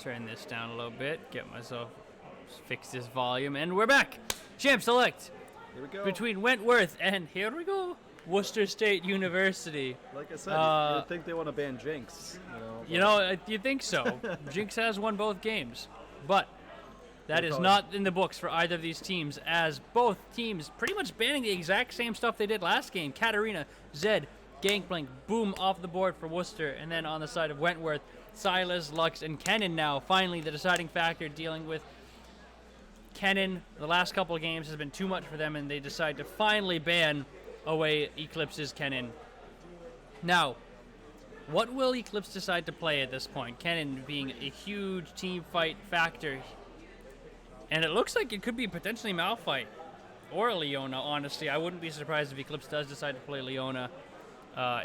Turn this down a little bit, get myself, fix this volume, and we're back! Champ Select! Here we go. Between Wentworth and, here we go, Worcester State University. Like I said, you'd think they want to ban Jinx. You think so. Jinx has won both games. But that is not in the books for either of these teams, as both teams pretty much banning the exact same stuff they did last game. Katarina, Zed, Gangplank, boom, off the board for Worcester. And then on the side of Wentworth, Silas, Lux, and Kennen now. Finally, the deciding factor dealing with Kennen. The last couple of games has been too much for them, and they decide to finally ban away Eclipse's Kennen. Now, what will Eclipse decide to play at this point? Kennen being a huge team fight factor. And it looks like it could be potentially Malphite or Leona, honestly. I wouldn't be surprised if Eclipse does decide to play Leona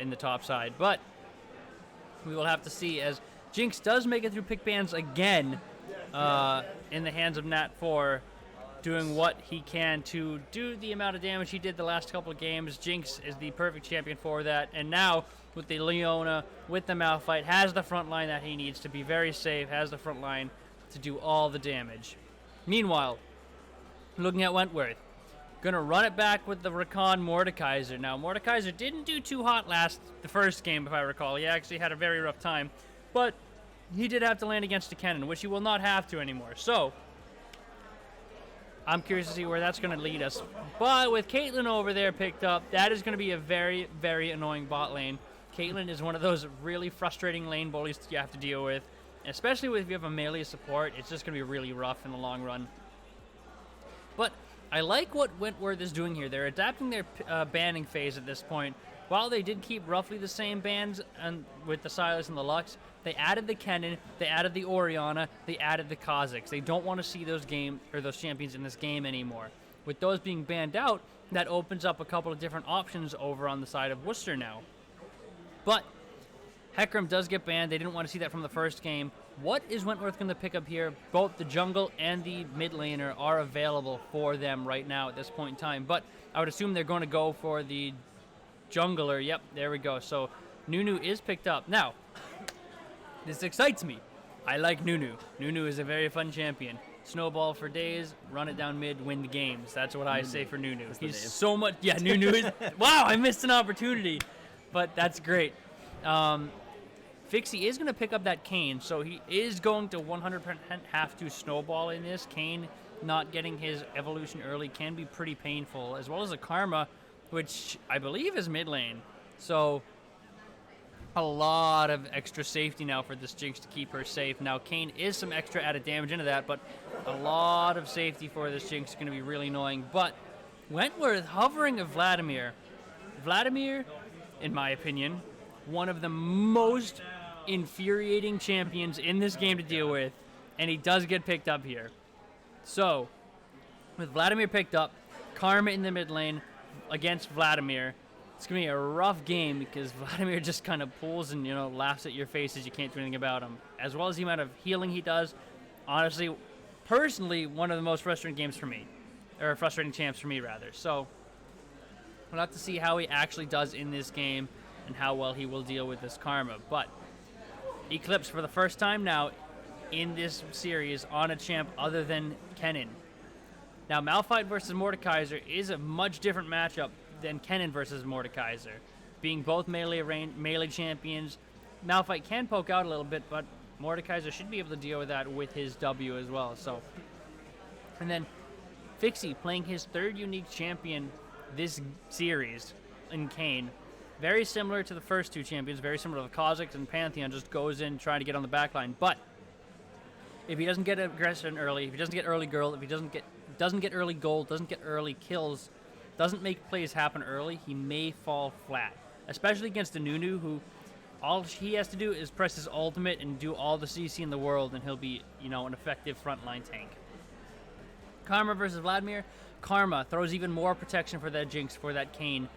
in the top side. But we will have to see, as Jinx does make it through pick bans again in the hands of Nat 4, doing what he can to do the amount of damage he did the last couple of games. Jinx is the perfect champion for that. And now, with the Leona, with the Malphite, has the front line that he needs to be very safe, has the front line to do all the damage. Meanwhile, looking at Wentworth, gonna run it back with the Rakan Mordekaiser. Now, Mordekaiser didn't do too hot the first game, if I recall. He actually had a very rough time, but he did have to land against a Kennen, which he will not have to anymore. So, I'm curious to see where that's going to lead us. But with Caitlyn over there picked up, that is going to be a very, very annoying bot lane. Caitlyn is one of those really frustrating lane bullies that you have to deal with. Especially if you have a melee support, it's just going to be really rough in the long run. But I like what Wentworth is doing here. They're adapting their banning phase at this point. While they did keep roughly the same bans with the Silas and the Lux, they added the Kennen, they added the Orianna, they added the Kha'Zix. They don't want to see those champions in this game anymore. With those being banned out, that opens up a couple of different options over on the side of Worcester now. But Hecarim does get banned. They didn't want to see that from the first game. What is Wentworth going to pick up here? Both the jungle and the mid laner are available for them right now at this point in time. But I would assume they're going to go for the jungler. Yep, there we go. So Nunu is picked up. Now, this excites me. I like Nunu. Nunu is a very fun champion. Snowball for days, run it down mid, win the games. That's what I say for Nunu. He's so much... Yeah, Nunu is... Wow, I missed an opportunity. But that's great. Fixie is going to pick up that Kayn, so he is going to 100% have to snowball in this. Kayn not getting his evolution early can be pretty painful, as well as a Karma, which I believe is mid lane. So a lot of extra safety now for this Jinx to keep her safe. Now Kayn is some extra added damage into that, but a lot of safety for this Jinx is going to be really annoying. But Wentworth hovering of Vladimir. Vladimir, in my opinion, one of the most infuriating champions in this game to deal with, and he does get picked up here. So, with Vladimir picked up, Karma in the mid lane against Vladimir, it's going to be a rough game because Vladimir just kind of pulls and, laughs at your face as you can't do anything about him. As well as the amount of healing he does. Honestly, personally, one of the most frustrating games for me. Or frustrating champs for me, rather. So, we'll have to see how he actually does in this game and how well he will deal with this Karma. But Eclipse, for the first time now in this series, on a champ other than Kennen. Now, Malphite versus Mordekaiser is a much different matchup than Kennen versus Mordekaiser. Being both melee champions, Malphite can poke out a little bit, but Mordekaiser should be able to deal with that with his W as well. So, and then Fixie playing his third unique champion this series in Kayn. Very similar to the first two champions, very similar to the Kha'Zix and Pantheon, just goes in trying to get on the backline. But if he doesn't get aggression early, if he doesn't get early girl, if he doesn't get early gold, doesn't get early kills, doesn't make plays happen early, he may fall flat. Especially against the Nunu, who all he has to do is press his ultimate and do all the CC in the world, and he'll be, an effective frontline tank. Karma versus Vladimir. Karma throws even more protection for that Jinx, for that Kayn.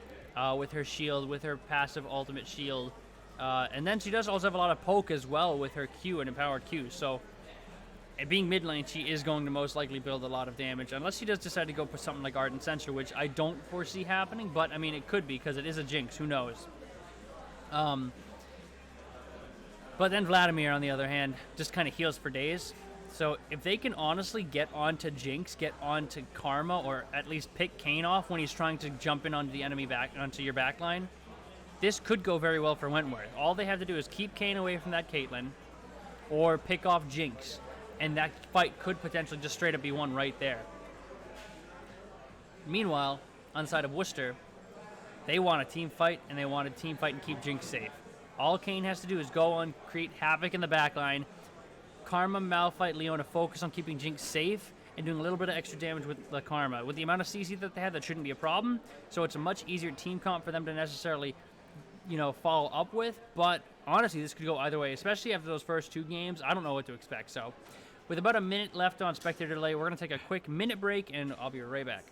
With her shield, with her passive ultimate shield. And then she does also have a lot of poke as well with her Q and empowered Q. So, being mid lane, she is going to most likely build a lot of damage. Unless she does decide to go for something like Ardent Censure, which I don't foresee happening. But, it could be because it is a Jinx. Who knows? But then Vladimir, on the other hand, just kind of heals for days. So if they can honestly get onto Jinx, get onto Karma, or at least pick Kane off when he's trying to jump in onto the enemy onto your back line, this could go very well for Wentworth. All they have to do is keep Kane away from that Caitlyn, or pick off Jinx, and that fight could potentially just straight up be won right there. Meanwhile, on the side of Worcester, they want a team fight, and they want to team fight and keep Jinx safe. All Kane has to do is go on, create havoc in the backline. Karma, Malphite, Leona focus on keeping Jinx safe and doing a little bit of extra damage with the Karma. With the amount of CC that they have, that shouldn't be a problem. So it's a much easier team comp for them to necessarily, follow up with. But honestly, this could go either way, especially after those first 2 games. I don't know what to expect. So with about a minute left on spectator delay, we're going to take a quick minute break, and I'll be right back.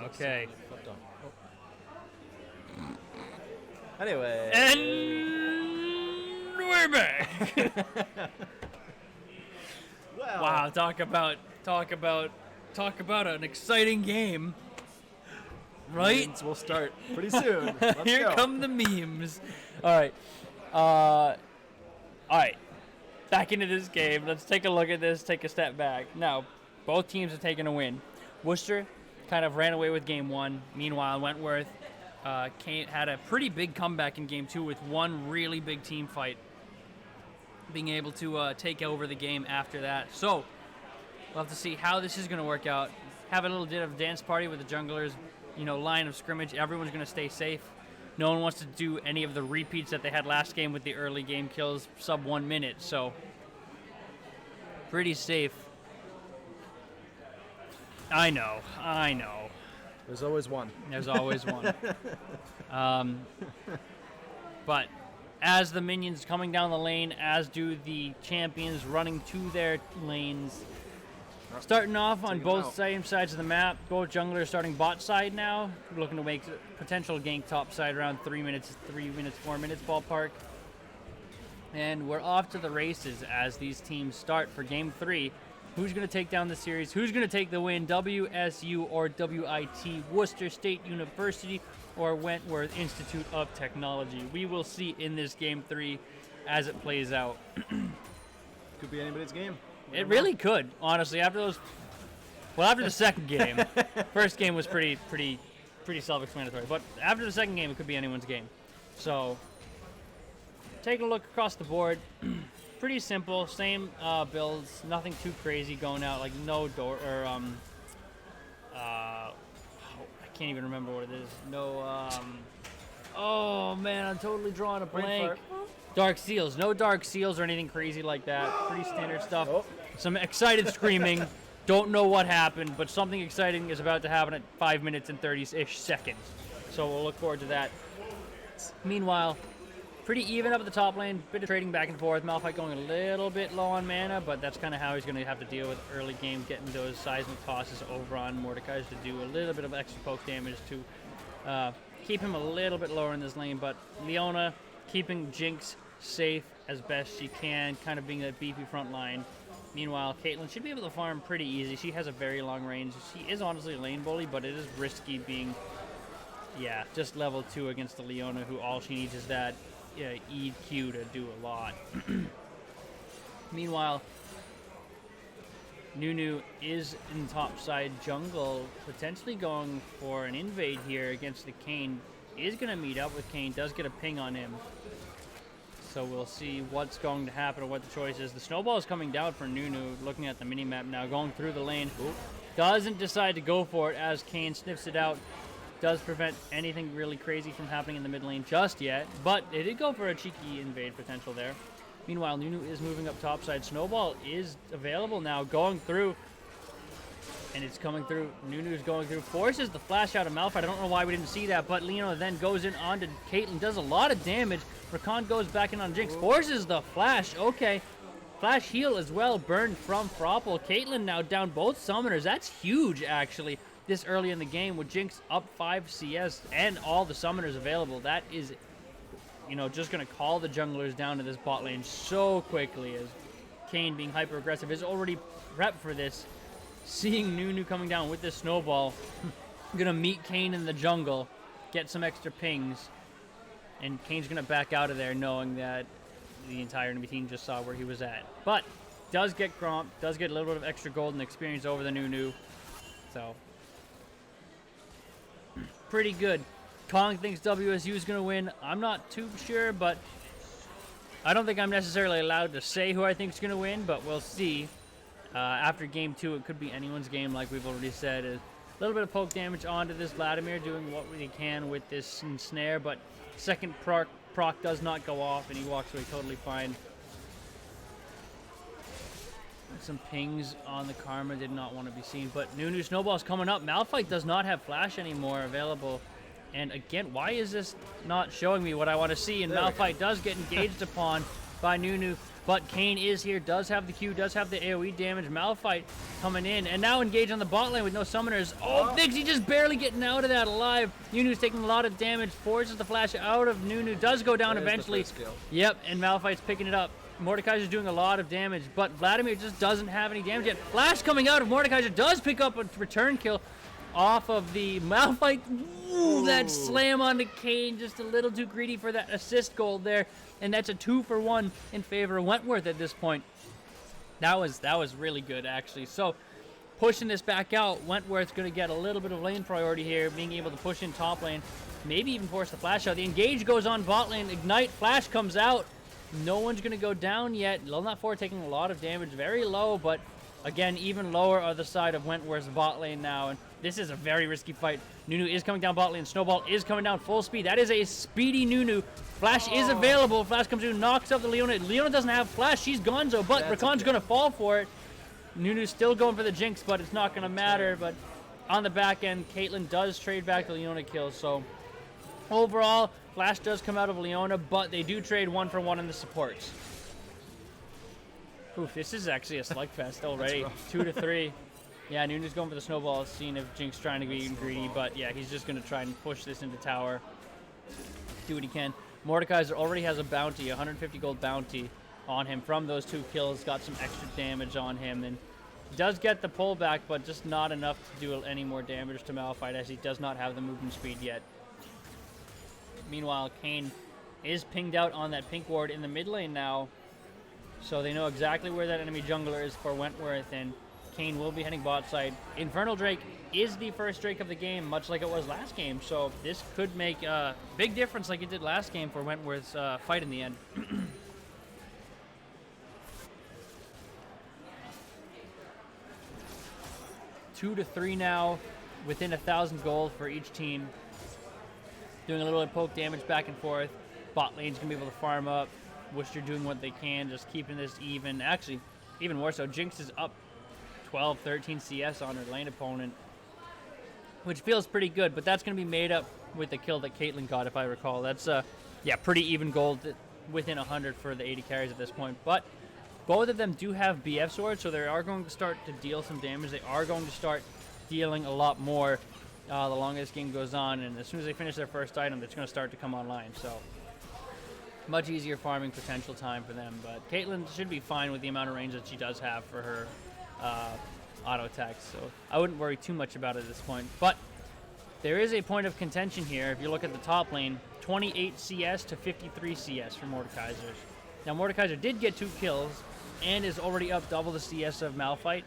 Okay. Anyway. And we're back. Well, Wow, talk about an exciting game. Right? memes will start pretty soon. Let's Here go. come the memes. All right. Back into this game. Let's take a look at this, take a step back. Now, both teams have taken a win. Worcester kind of ran away with game 1. Meanwhile, Wentworth had a pretty big comeback in game 2 with one really big team fight, being able to take over the game after that. So we'll have to see how this is going to work out. Have a little bit of dance party with the junglers, line of scrimmage. Everyone's going to stay safe. No one wants to do any of the repeats that they had last game with the early game kills sub 1 minute. So pretty safe. I know. There's always one. There's always one. But as the minions coming down the lane, as do the champions running to their lanes. Starting off on both same sides of the map. Both junglers starting bot side now. We're looking to make potential gank top side around 4 minutes ballpark. And we're off to the races as these teams start for game 3. Who's going to take down the series? Who's going to take the win? WSU or WIT, Worcester State University or Wentworth Institute of Technology? We will see in this game 3 as it plays out. Could be anybody's game. It really could, honestly. After the second game, first game was pretty self-explanatory. But after the second game, it could be anyone's game. So taking a look across the board, pretty simple, same builds, nothing too crazy going out, like no door, or, I can't even remember what it is. No, oh man, I'm totally drawing a blank. Dark Seals. No Dark Seals or anything crazy like that. Pretty standard stuff. Oh. Some excited screaming. Don't know what happened, but something exciting is about to happen at 5 minutes and 30-ish seconds. So we'll look forward to that. Meanwhile, pretty even up at the top lane. Bit of trading back and forth. Malphite going a little bit low on mana, but that's kind of how he's going to have to deal with early game, getting those seismic tosses over on Mordekaiser to do a little bit of extra poke damage to keep him a little bit lower in this lane. But Leona keeping Jinx safe as best she can, kind of being that beefy front line. Meanwhile, Caitlyn should be able to farm pretty easy. She has a very long range. She is honestly a lane bully, but it is risky being, just level 2 against the Leona, who all she needs is that EQ to do a lot. Meanwhile, Nunu is in topside jungle, potentially going for an invade here against the Kayn. Is going to meet up with Kayn, does get a ping on him. So we'll see what's going to happen or what the choice is. The snowball is coming down for Nunu, looking at the minimap now, going through the lane. Doesn't decide to go for it as Kayn sniffs it out. Does prevent anything really crazy from happening in the mid lane just yet, but they did go for a cheeky invade potential there. Meanwhile, Nunu is moving up topside. Snowball is available now, going through. And it's coming through. Nunu's going through. Forces the flash out of Malphite. I don't know why we didn't see that, but Leona then goes in onto Caitlyn. Does a lot of damage. Rakan goes back in on Jinx. Forces the flash. Okay. Flash heal as well. Burned from Froppel. Caitlyn now down both summoners. That's huge, actually, this early in the game with Jinx up 5 CS and all the summoners available. That is, just going to call the junglers down to this bot lane so quickly, as Kayn, being hyper-aggressive, is already prepped for this. Seeing Nunu coming down with this snowball, going to meet Kayn in the jungle, get some extra pings, and Kane's going to back out of there knowing that the entire enemy team just saw where he was at. But does get Gromp, does get a little bit of extra gold and experience over the Nunu. So, pretty good. Kong thinks WSU is going to win. I'm not too sure, but I don't think I'm necessarily allowed to say who I think is going to win, but we'll see. After game 2, it could be anyone's game, like we've already said. A little bit of poke damage onto this Vladimir, doing what he can with this snare, but second proc does not go off, and he walks away totally fine. Some pings on the Karma, did not want to be seen, but Nunu Snowball's coming up. Malphite does not have flash anymore available. And again, why is this not showing me what I want to see? And Malphite does get engaged upon by Nunu. But Kayn is here, does have the Q, does have the AoE damage. Malphite coming in, and now engaged on the bot lane with no summoners. Oh, Vixie just barely getting out of that alive. Nunu's taking a lot of damage, forces the flash out of Nunu, does go down eventually. Yep, and Malphite's picking it up. Mordekaiser's doing a lot of damage, but Vladimir just doesn't have any damage yet. Flash coming out of Mordekaiser, does pick up a return kill off of the Malphite. Ooh, that slam onto Kayn, just a little too greedy for that assist gold there. And that's a 2-for-1 in favor of Wentworth at this point. That was really good, actually. So, pushing this back out, Wentworth's going to get a little bit of lane priority here, being able to push in top lane, maybe even force the flash out. The engage goes on bot lane, Ignite, flash comes out. No one's going to go down yet. Lilnat 4 taking a lot of damage, very low, but again, even lower on the side of Wentworth's bot lane now. And this is a very risky fight. Nunu is coming down bot lane. Snowball is coming down full speed. That is a speedy Nunu. Flash is available. Flash comes in, knocks up the Leona. Leona doesn't have flash. She's gonzo, but Rakan's going to fall for it. Nunu's still going for the Jinx, but it's not going to matter. But on the back end, Caitlyn does trade back the Leona kill. So overall, Flash does come out of Leona, but they do trade 1-for-1 in the supports. Oof, this is actually a slugfest already. 2-3. Yeah, Nunu's going for the snowball, seeing if Jinx trying to be greedy, but yeah, he's just going to try and push this into tower. Do what he can. Mordekaiser already has a bounty, 150 gold bounty on him from those 2 kills. Got some extra damage on him, and does get the pullback, but just not enough to do any more damage to Malphite, as he does not have the movement speed yet. Meanwhile, Kayn is pinged out on that pink ward in the mid lane now, so they know exactly where that enemy jungler is for Wentworth, and Kane will be heading bot side. Infernal Drake is the first Drake of the game, much like it was last game, so this could make a big difference like it did last game for Wentworth's fight in the end. 2 to 3 now, within 1,000 gold for each team. Doing a little bit of poke damage back and forth. Bot lane's gonna be able to farm up. Worcester doing what they can, just keeping this even. Actually, even more so, Jinx is up 12, 13 CS on her lane opponent, which feels pretty good, but that's going to be made up with the kill that Caitlyn got, if I recall. That's, yeah, pretty even gold within 100 for the 80 carries at this point. But both of them do have BF swords, so they are going to start to deal some damage. They are going to start dealing a lot more the longer this game goes on, and as soon as they finish their first item, it's going to start to come online. So much easier farming potential time for them. But Caitlyn should be fine with the amount of range that she does have for her auto attacks, so I wouldn't worry too much about it at this point. But there is a point of contention here. If you look at the top lane, 28 CS to 53 CS for Mordekaiser. Now Mordekaiser did get 2 kills and is already up double the CS of Malphite.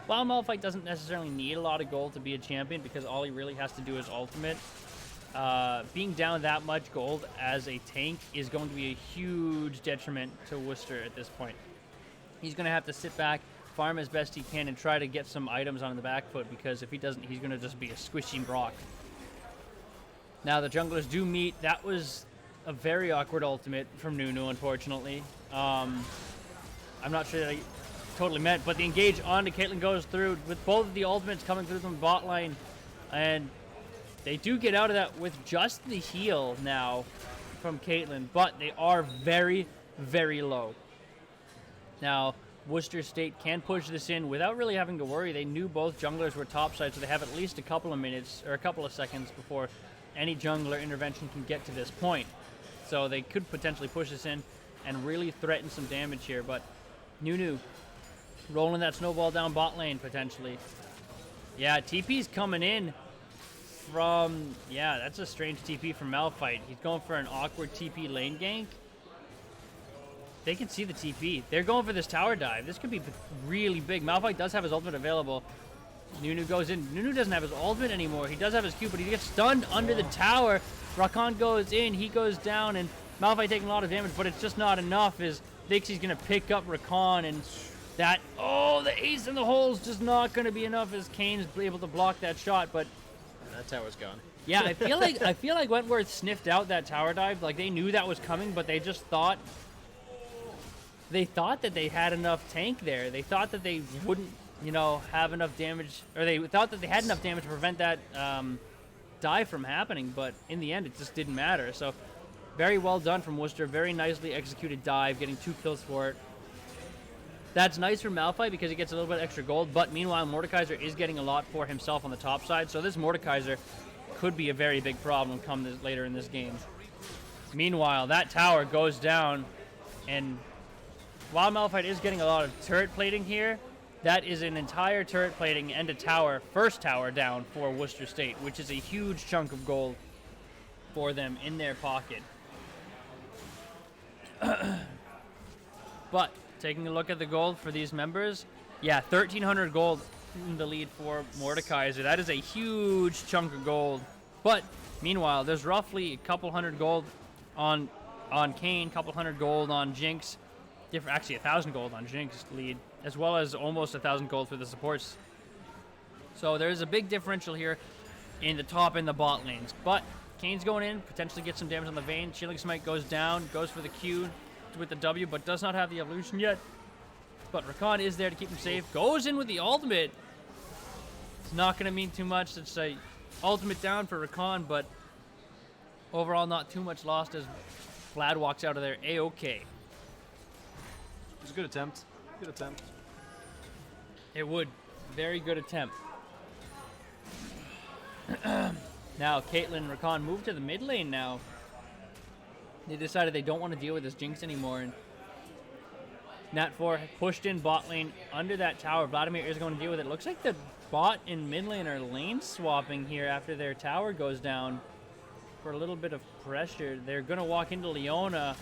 While Malphite doesn't necessarily need a lot of gold to be a champion because all he really has to do is ultimate, being down that much gold as a tank is going to be a huge detriment to Worcester at this point. He's going to have to sit back, farm as best he can, and try to get some items on the back foot, because if he doesn't, he's going to just be a squishy rock. Now the junglers do meet. That was a very awkward ultimate from Nunu, unfortunately. I'm not sure that I totally meant, but the engage onto Caitlyn goes through with both of the ultimates coming through from the bot line, and they do get out of that with just the heal now from Caitlyn, but they are very, very low. Now, Worcester State can push this in without really having to worry. They knew both junglers were topside, so they have at least a couple of minutes or a couple of seconds before any jungler intervention can get to this point. So they could potentially push this in and really threaten some damage here. But Nunu rolling that snowball down bot lane potentially. Yeah, TP's coming in from, yeah, that's a strange TP from Malphite. He's going for an awkward TP lane gank. They can see the TP. They're going for this tower dive. This could be really big. Malphite does have his ultimate available. Nunu goes in. Nunu doesn't have his ultimate anymore. He does have his Q, but he gets stunned under the tower. Rakan goes in. He goes down, and Malphite taking a lot of damage, but it's just not enough as Vixie's going to pick up Rakan, and that, oh, the ace in the hole is just not going to be enough as Kane's able to block that shot, but That tower's gone. yeah, I feel like Wentworth sniffed out that tower dive. Like, they knew that was coming, but they just thought that they had enough tank there. They thought that they wouldn't, you know, have enough damage, or they thought that they had enough damage to prevent that dive from happening, but in the end, it just didn't matter. So, very well done from Worcester. Very nicely executed dive, getting 2 kills for it. That's nice for Malphite because he gets a little bit extra gold, but meanwhile, Mordekaiser is getting a lot for himself on the top side, so this Mordekaiser could be a very big problem come later in this game. Meanwhile, that tower goes down, and while Malphite is getting a lot of turret plating here, that is an entire turret plating and a tower, first tower down for Worcester State, which is a huge chunk of gold for them in their pocket. But taking a look at the gold for these members, yeah, 1,300 gold in the lead for Mordekaiser. That is a huge chunk of gold. But meanwhile, there's roughly a couple hundred gold on Kane, couple hundred gold on Jinx. Actually, 1,000 gold on Jinx lead, as well as almost 1,000 gold for the supports. So there's a big differential here in the top and the bot lanes. But Kane's going in, potentially get some damage on the Vayne. Shielding Smite goes down, goes for the Q with the W, but does not have the evolution yet. But Rakan is there to keep him safe. Goes in with the ultimate. It's not going to mean too much. It's a ultimate down for Rakan, but overall not too much lost as Vlad walks out of there A-okay. It was a good attempt. Good attempt. It would. Very good attempt. Now, Caitlyn and Rakan move to the mid lane now. They decided they don't want to deal with this Jinx anymore. And Nat4 pushed in bot lane under that tower. Vladimir is going to deal with it. Looks like the bot and mid lane are lane swapping here after their tower goes down for a little bit of pressure. They're going to walk into Leona.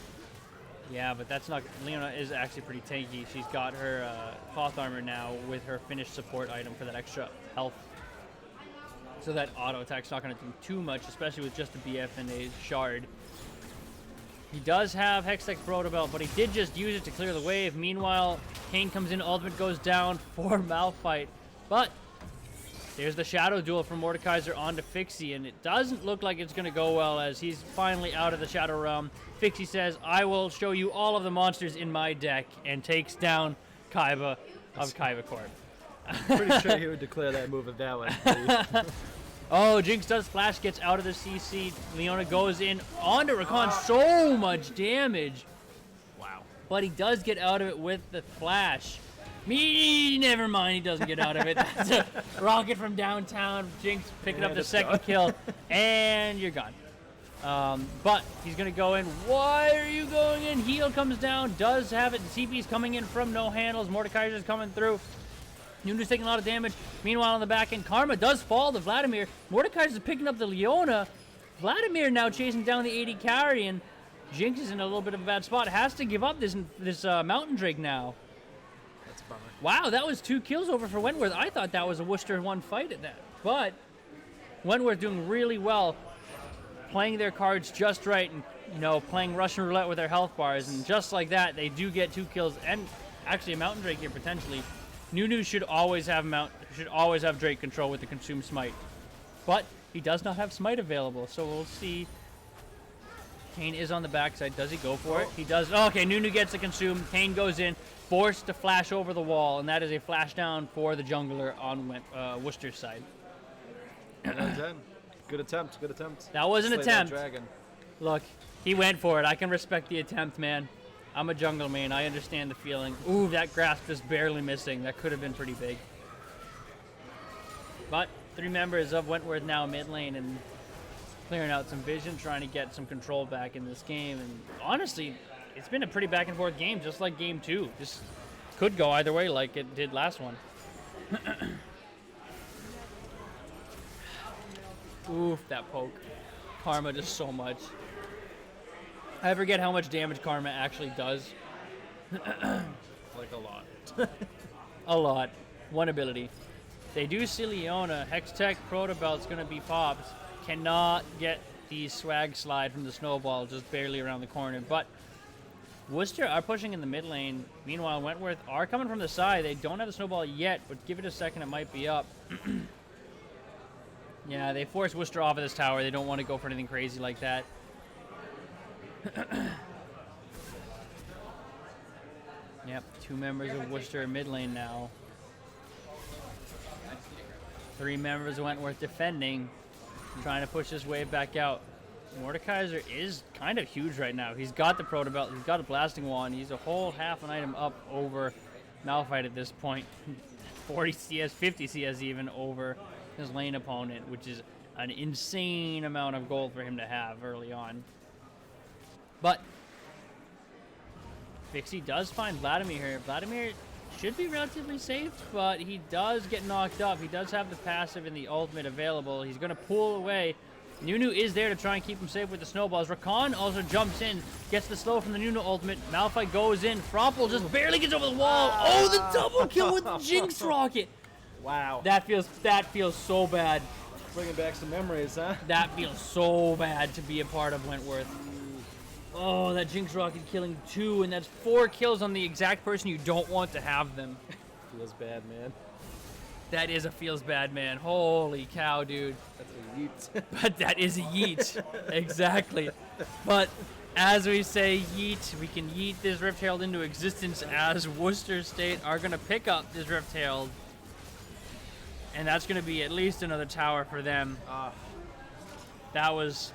Yeah, but that's not. Leona is actually pretty tanky. She's got her cloth armor now with her finished support item for that extra health. So that auto attack's not going to do too much, especially with just a BF and a shard. He does have Hextech Proto Belt, but he did just use it to clear the wave. Meanwhile, Kane comes in, ultimate goes down for Malphite. But there's the Shadow Duel from Mordekaiser onto Fixie, and it doesn't look like it's going to go well as he's finally out of the Shadow Realm. Fixie says, I will show you all of the monsters in my deck, and takes down Kaiba of Kaiba Corp. Pretty sure he would declare that move invalid. Oh, Jinx does flash, gets out of the CC. Leona goes in onto Rakan. So much damage. Wow. But he does get out of it with the flash. Never mind, he doesn't get out of it. That's a rocket from downtown. Jinx picking up the second kill, and you're gone. But he's going to go in. Why are you going in? Heal comes down, does have it. CP's coming in from no handles. Mordekaiser's coming through. Nunu's taking a lot of damage. Meanwhile, on the back end, Karma does fall to Vladimir. Mordekaiser's picking up the Leona. Vladimir now chasing down the 80 carry, and Jinx is in a little bit of a bad spot. Has to give up this Mountain Drake now. That's a bummer. Wow, that was 2 kills over for Wentworth. I thought that was a Worcester 1 fight at that. But Wentworth doing really well, playing their cards just right, and playing Russian roulette with their health bars, and just like that, they do get 2 kills and actually a Mountain Drake here potentially. Nunu should always have Drake control with the Consume Smite, but he does not have Smite available, so we'll see. Kane is on the backside. Does he go for it? He does. Oh, okay, Nunu gets the Consume. Kane goes in, forced to flash over the wall, and that is a flash down for the jungler on Worcester's side. Good attempt. Good attempt. That was an Slay attempt. That dragon. Look, he went for it. I can respect the attempt, man. I'm a jungle main. I understand the feeling. Ooh, that grasp is barely missing. That could have been pretty big. But 3 members of Wentworth now mid lane and clearing out some vision, trying to get some control back in this game. And honestly, it's been a pretty back and forth game, just like game 2. This could go either way like it did last one. Oof, that poke. Karma does so much. I forget how much damage Karma actually does. Like a lot. A lot. 1 ability. They do see Leona. Hextech Protobelt's going to be popped. Cannot get the swag slide from the snowball, just barely around the corner. But Worcester are pushing in the mid lane. Meanwhile, Wentworth are coming from the side. They don't have the snowball yet, but give it a second, it might be up. Yeah, they force Worcester off of this tower. They don't want to go for anything crazy like that. Yep, 2 members of Worcester mid lane now. 3 members of Wentworth defending, trying to push this wave back out. Mordekaiser is kind of huge right now. He's got the Proto Belt, he's got a Blasting Wand, he's a whole half an item up over Malphite at this point. 40 CS, 50 CS even over his lane opponent, which is an insane amount of gold for him to have early on. But Fixie does find Vladimir here. Vladimir should be relatively safe, but he does get knocked up. He does have the passive and the ultimate available. He's going to pull away. Nunu is there to try and keep him safe with the snowballs. Rakan also jumps in, gets the slow from the Nunu ultimate. Malphite goes in. Froppel just barely gets over the wall. Oh, the double kill with the Jinx rocket. Wow. That feels so bad. Bringing back some memories, huh? That feels so bad to be a part of Wentworth. Oh, that Jinx rocket killing 2, and that's 4 kills on the exact person you don't want to have them. Feels bad, man. That is a feels bad, man. Holy cow, dude. That's a yeet. But that is a yeet. Exactly. But as we say yeet, we can yeet this Rift Herald into existence as Worcester State are going to pick up this Rift Herald. And that's going to be at least another tower for them. That was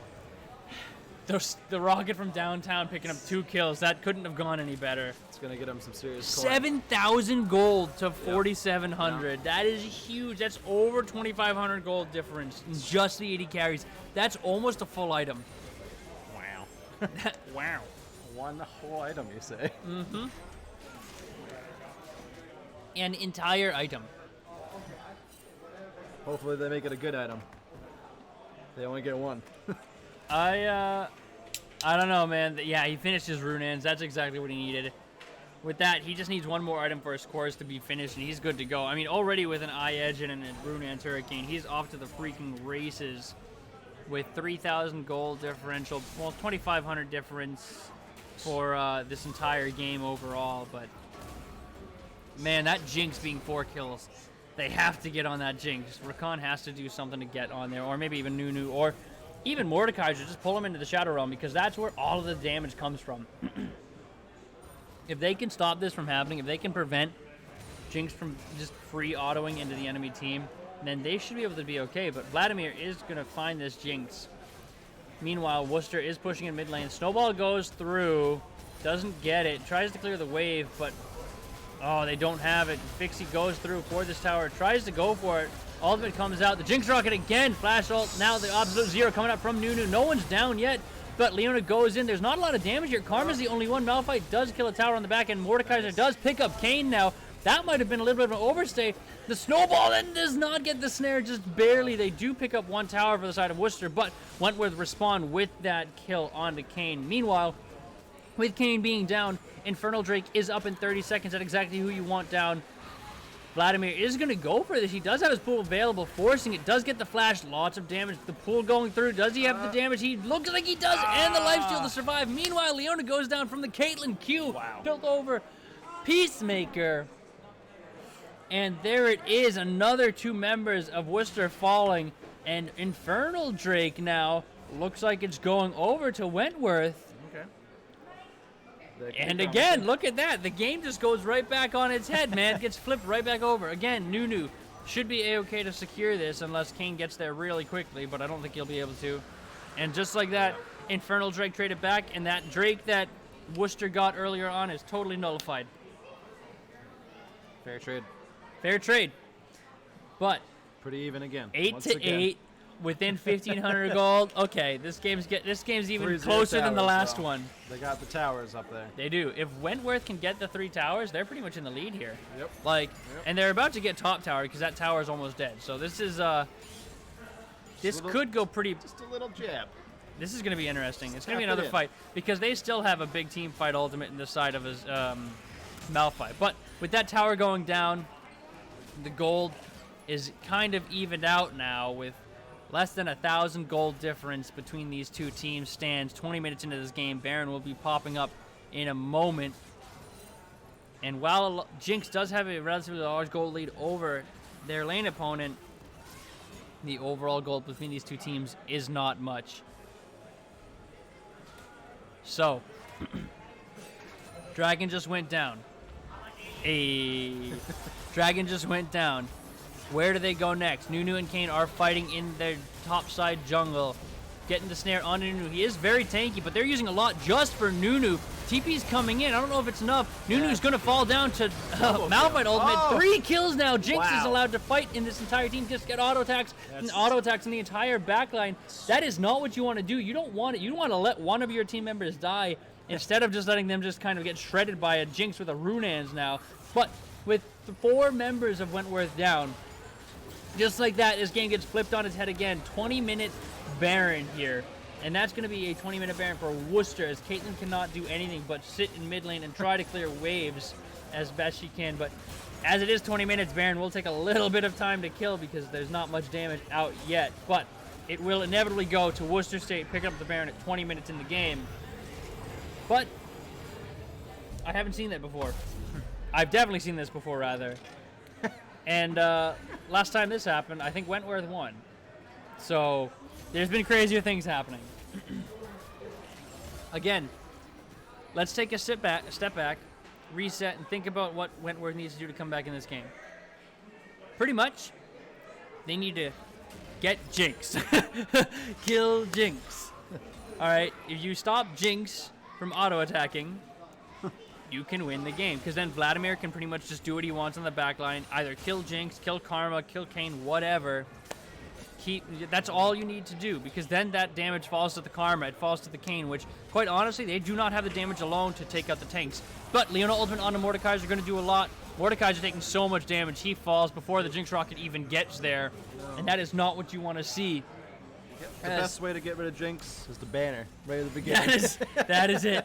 the rocket from downtown picking up 2 kills. That couldn't have gone any better. It's going to get him some serious coin. 7,000 gold to 4,700. Yeah. That is huge. That's over 2,500 gold difference in just the 80 carries. That's almost a full item. Wow. Wow. 1 whole item, you say? Mm-hmm. An entire item. Hopefully they make it a good item. They only get 1. I don't know, man. Yeah, he finished his Runaans. That's exactly what he needed. With that, he just needs one more item for his cores to be finished, and he's good to go. I mean, already with an Eye Edge and a Runaan's Hurricane, he's off to the freaking races with 3,000 gold differential, well, 2,500 difference for this entire game overall. But, man, that Jinx being 4 kills, they have to get on that Jinx. Rakan has to do something to get on there, or maybe even Nunu, or even Mordekaiser, just pull him into the Shadow Realm, because that's where all of the damage comes from. If they can stop this from happening, if they can prevent Jinx from just free autoing into the enemy team, then they should be able to be okay. But Vladimir is going to find this Jinx. Meanwhile, Worcester is pushing in mid lane. Snowball goes through, doesn't get it, tries to clear the wave, but oh, they don't have it. Fixie goes through for this tower, tries to go for it. Ultimate comes out. The Jinx Rocket again. Flash ult. Now the Absolute Zero coming up from Nunu. No one's down yet, but Leona goes in. There's not a lot of damage here. Karma's the only one. Malphite does kill a tower on the back end. Mordekaiser does pick up Kayn now. That might have been a little bit of an overstay. The Snowball then does not get the snare, just barely. They do pick up one tower for the side of Worcester, but Wentworth respond with that kill onto Kayn. Meanwhile, with Kayn being down, Infernal Drake is up in 30 seconds at exactly who you want down. Vladimir is going to go for this. He does have his pool available, forcing it. Does get the flash. Lots of damage. The pool going through. Does he have the damage? He looks like he does, and the lifesteal to survive. Meanwhile, Leona goes down from the Caitlyn Q. Wow. Built over Peacemaker. And there it is. Another 2 members of Worcester falling. And Infernal Drake now looks like it's going over to Wentworth. And again, look at that. The game just goes right back on its head, man. It gets flipped right back over. Again, Nunu should be A-okay to secure this unless Kayn gets there really quickly, but I don't think he'll be able to. And just like that, Infernal Drake traded back, and that Drake that Worcester got earlier on is totally nullified. Fair trade. Fair trade. But Pretty even again. 8-8 within 1,500 gold. Okay, this game's even 3-0 closer than the towers, last though. one. They got the towers up there. They do. If Wentworth can get the 3 towers, they're pretty much in the lead here. Yep. And they're about to get top tower because that tower is almost dead. So this is could go pretty. Just a little jab. This is going to be interesting. It's going to be Tap it another in. fight because they still have a big team fight ultimate in the side of his Malphite. But with that tower going down, the gold is kind of evened out now with less than 1,000 gold difference between these two teams stands 20 minutes into this game. Baron will be popping up in a moment. And while Jinx does have a relatively large gold lead over their lane opponent, the overall gold between these two teams is not much. So, Dragon just went down. Dragon just went down. Where do they go next? Nunu and Kayn are fighting in their topside jungle. Getting the snare on Nunu. He is very tanky, but they're using a lot just for Nunu. TP's coming in. I don't know if it's enough. Nunu's going to fall down to Malphite ultimate. Oh. 3 kills now. Jinx is Wow. allowed to fight in this entire team. Just get auto attacks and auto attacks in the entire backline. That is not what you want to do. You don't want it. You want to let one of your team members die instead of just letting them just kind of get shredded by a Jinx with a Runaan's now. But with 4 members of Wentworth down, just like that, this game gets flipped on its head again. 20-minute Baron here. And that's going to be a 20-minute Baron for Worcester, as Caitlyn cannot do anything but sit in mid lane and try to clear waves as best she can. But as it is 20 minutes, Baron will take a little bit of time to kill because there's not much damage out yet. But it will inevitably go to Worcester State, picking up the Baron at 20 minutes in the game. But I haven't seen that before. I've definitely seen this before, rather. And last time this happened, I think Wentworth won. So there's been crazier things happening. Again, let's take a step back, reset, and think about what Wentworth needs to do to come back in this game. Pretty much, they need to get Jinx. Kill Jinx. All right, if you stop Jinx from auto-attacking, you can win the game, because then Vladimir can pretty much just do what he wants on the backline, either kill Jinx, kill Karma, kill Kayn, whatever. That's all you need to do, because then that damage falls to the Karma, it falls to the Kayn, which, quite honestly, they do not have the damage alone to take out the tanks. But Leona ultimate onto Mordekaiser are going to do a lot. Mordekaiser taking so much damage, he falls before the Jinx Rocket even gets there, and that is not what you want to see. The Yes. best way to get rid of Jinx is the banner right at the beginning. That is it.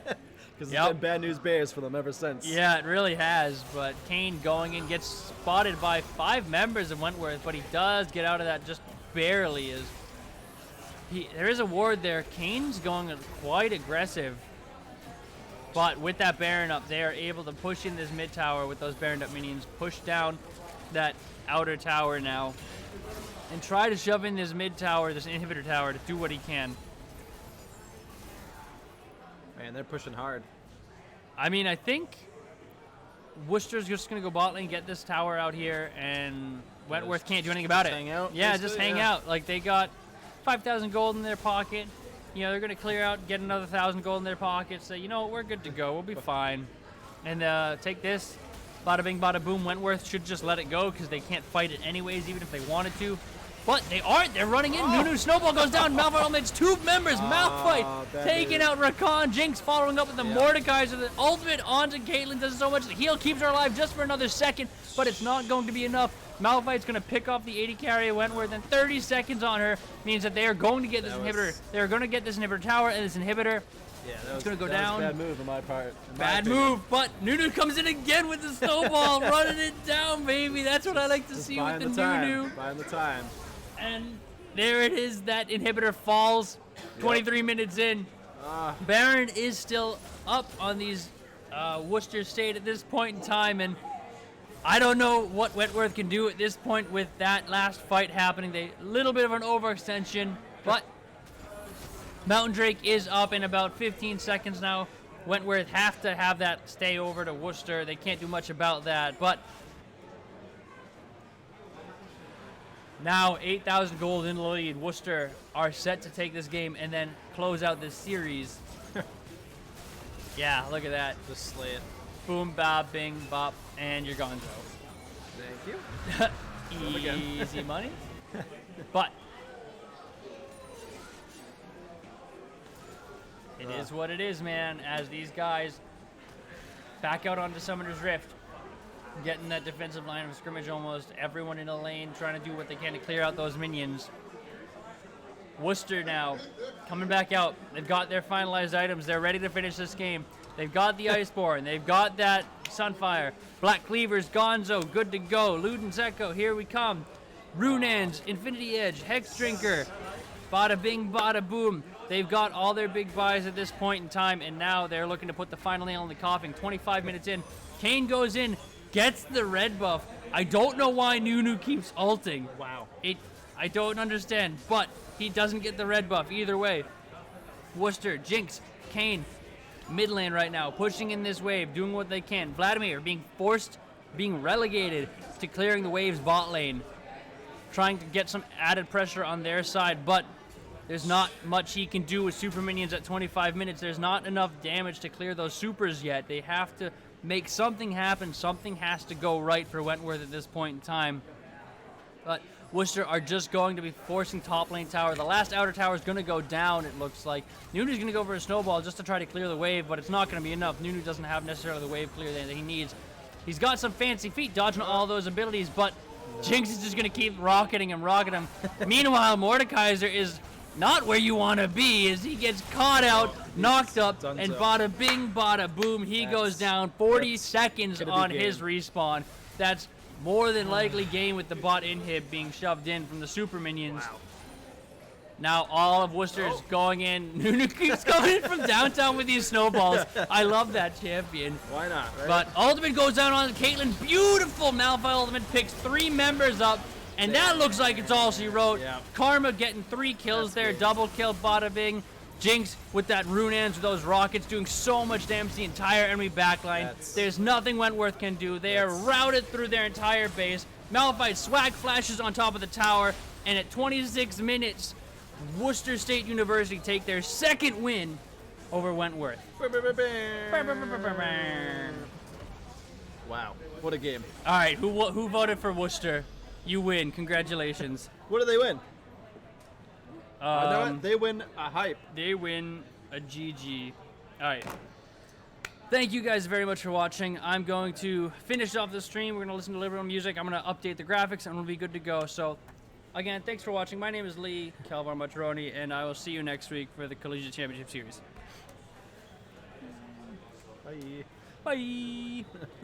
Because Yep. it's been bad news bears for them ever since. Yeah, it really has. But Kane going in gets spotted by 5 members of Wentworth, but he does get out of that just barely. There is a ward there. Kane's going quite aggressive. But with that Baron up, they are able to push in this mid tower with those Baron up minions, push down that outer tower now, and try to shove in this mid tower, this inhibitor tower, to do what he can. Man, they're pushing hard. I mean, I think Worcester's just going to go bot lane, get this tower out here, and Wentworth can't do anything about it. Hang out, yeah, basically, just hang out. Like, they got 5,000 gold in their pocket. You know, they're going to clear out, get another 1,000 gold in their pocket, say, you know what, we're good to go. We'll be fine. And take this. Bada bing, bada boom. Wentworth should just let it go because they can't fight it anyways, even if they wanted to. But they aren't. They're running in. Nunu Snowball goes down. Malphite ultimates 2 members. Malphite taking out Rakan. Jinx following up with the Mordekaiser. The ultimate onto Caitlyn does so much. The heal keeps her alive just for another second, but it's not going to be enough. Malphite's going to pick off the 80 carry of Wentworth, and 30 seconds on her means that they are going to get this inhibitor. They're going to get this inhibitor tower, and this inhibitor is going to go down. That was a bad move on my part. Bad move, but Nunu comes in again with the snowball, running it down, baby. That's what I like to see with the Nunu. Buying the time. And there it is. That inhibitor falls 23 minutes in. Baron is still up on these Worcester State at this point in time, and I don't know what Wentworth can do at this point with that last fight happening. A little bit of an overextension, but Mountain Drake is up in about 15 seconds now. Wentworth have to have that stay over to Worcester. They can't do much about that, but now 8,000 gold in the lead. Worcester are set to take this game and then close out this series. Yeah, look at that. Just slay it. Boom, bop, bing, bop, and you're gonzo. Thank you. Easy money. But it is what it is, man, as these guys back out onto Summoner's Rift, getting that defensive line of scrimmage almost. Everyone in a lane trying to do what they can to clear out those minions. Worcester now coming back out. They've got their finalized items. They're ready to finish this game. They've got the Iceborne. They've got that Sunfire. Black Cleavers, Gonzo, good to go. Luden's Echo, here we come. Runans, Infinity Edge, Hex Drinker. Bada bing, bada boom. They've got all their big buys at this point in time, and now they're looking to put the final nail in the coffin. 25 minutes in. Kane goes in, gets the red buff. I don't know why Nunu keeps ulting. Wow. I don't understand, but he doesn't get the red buff either way. Worcester, Jinx, Kane, mid lane right now, pushing in this wave, doing what they can. Vladimir being relegated to clearing the wave's bot lane, trying to get some added pressure on their side, but there's not much he can do with super minions at 25 minutes. There's not enough damage to clear those supers yet. They have to make something happen. Something has to go right for Wentworth at this point in time. But Worcester are just going to be forcing top lane tower. The last outer tower is going to go down, it looks like. Nunu's going to go for a snowball just to try to clear the wave, but it's not going to be enough. Nunu doesn't have necessarily the wave clear that he needs. He's got some fancy feet dodging all those abilities, but Jinx is just going to keep rocketing him. Meanwhile, Mordekaiser is not where you want to be as he gets caught out, knocked up, and bada bing, bada boom, he goes down. 40 seconds on his respawn. That's more than likely game with the bot inhib being shoved in from the super minions. Wow. Now all of Worcester is going in. Nunu keeps coming in from downtown with these snowballs. I love that champion. Why not, right? But ultimate goes down on Caitlyn. Beautiful Malphite ultimate picks 3 members up. And that looks like it's all she wrote. Yeah. Karma getting 3 kills there. Good. Double kill, bada bing. Jinx with that Runans with those rockets doing so much damage to the entire enemy backline. There's nothing Wentworth can do. They are routed through their entire base. Malphite swag flashes on top of the tower. And at 26 minutes, Worcester State University take their 2nd win over Wentworth. Wow. What a game. All right, who voted for Worcester? You win. Congratulations. What do they win? They win a hype. They win a GG. All right. Thank you guys very much for watching. I'm going to finish off the stream. We're going to listen to liberal music. I'm going to update the graphics, and we'll be good to go. So Again, thanks for watching. My name is Lee Calvar Matroni, and I will see you next week for the Collegiate Championship Series. Bye. Bye.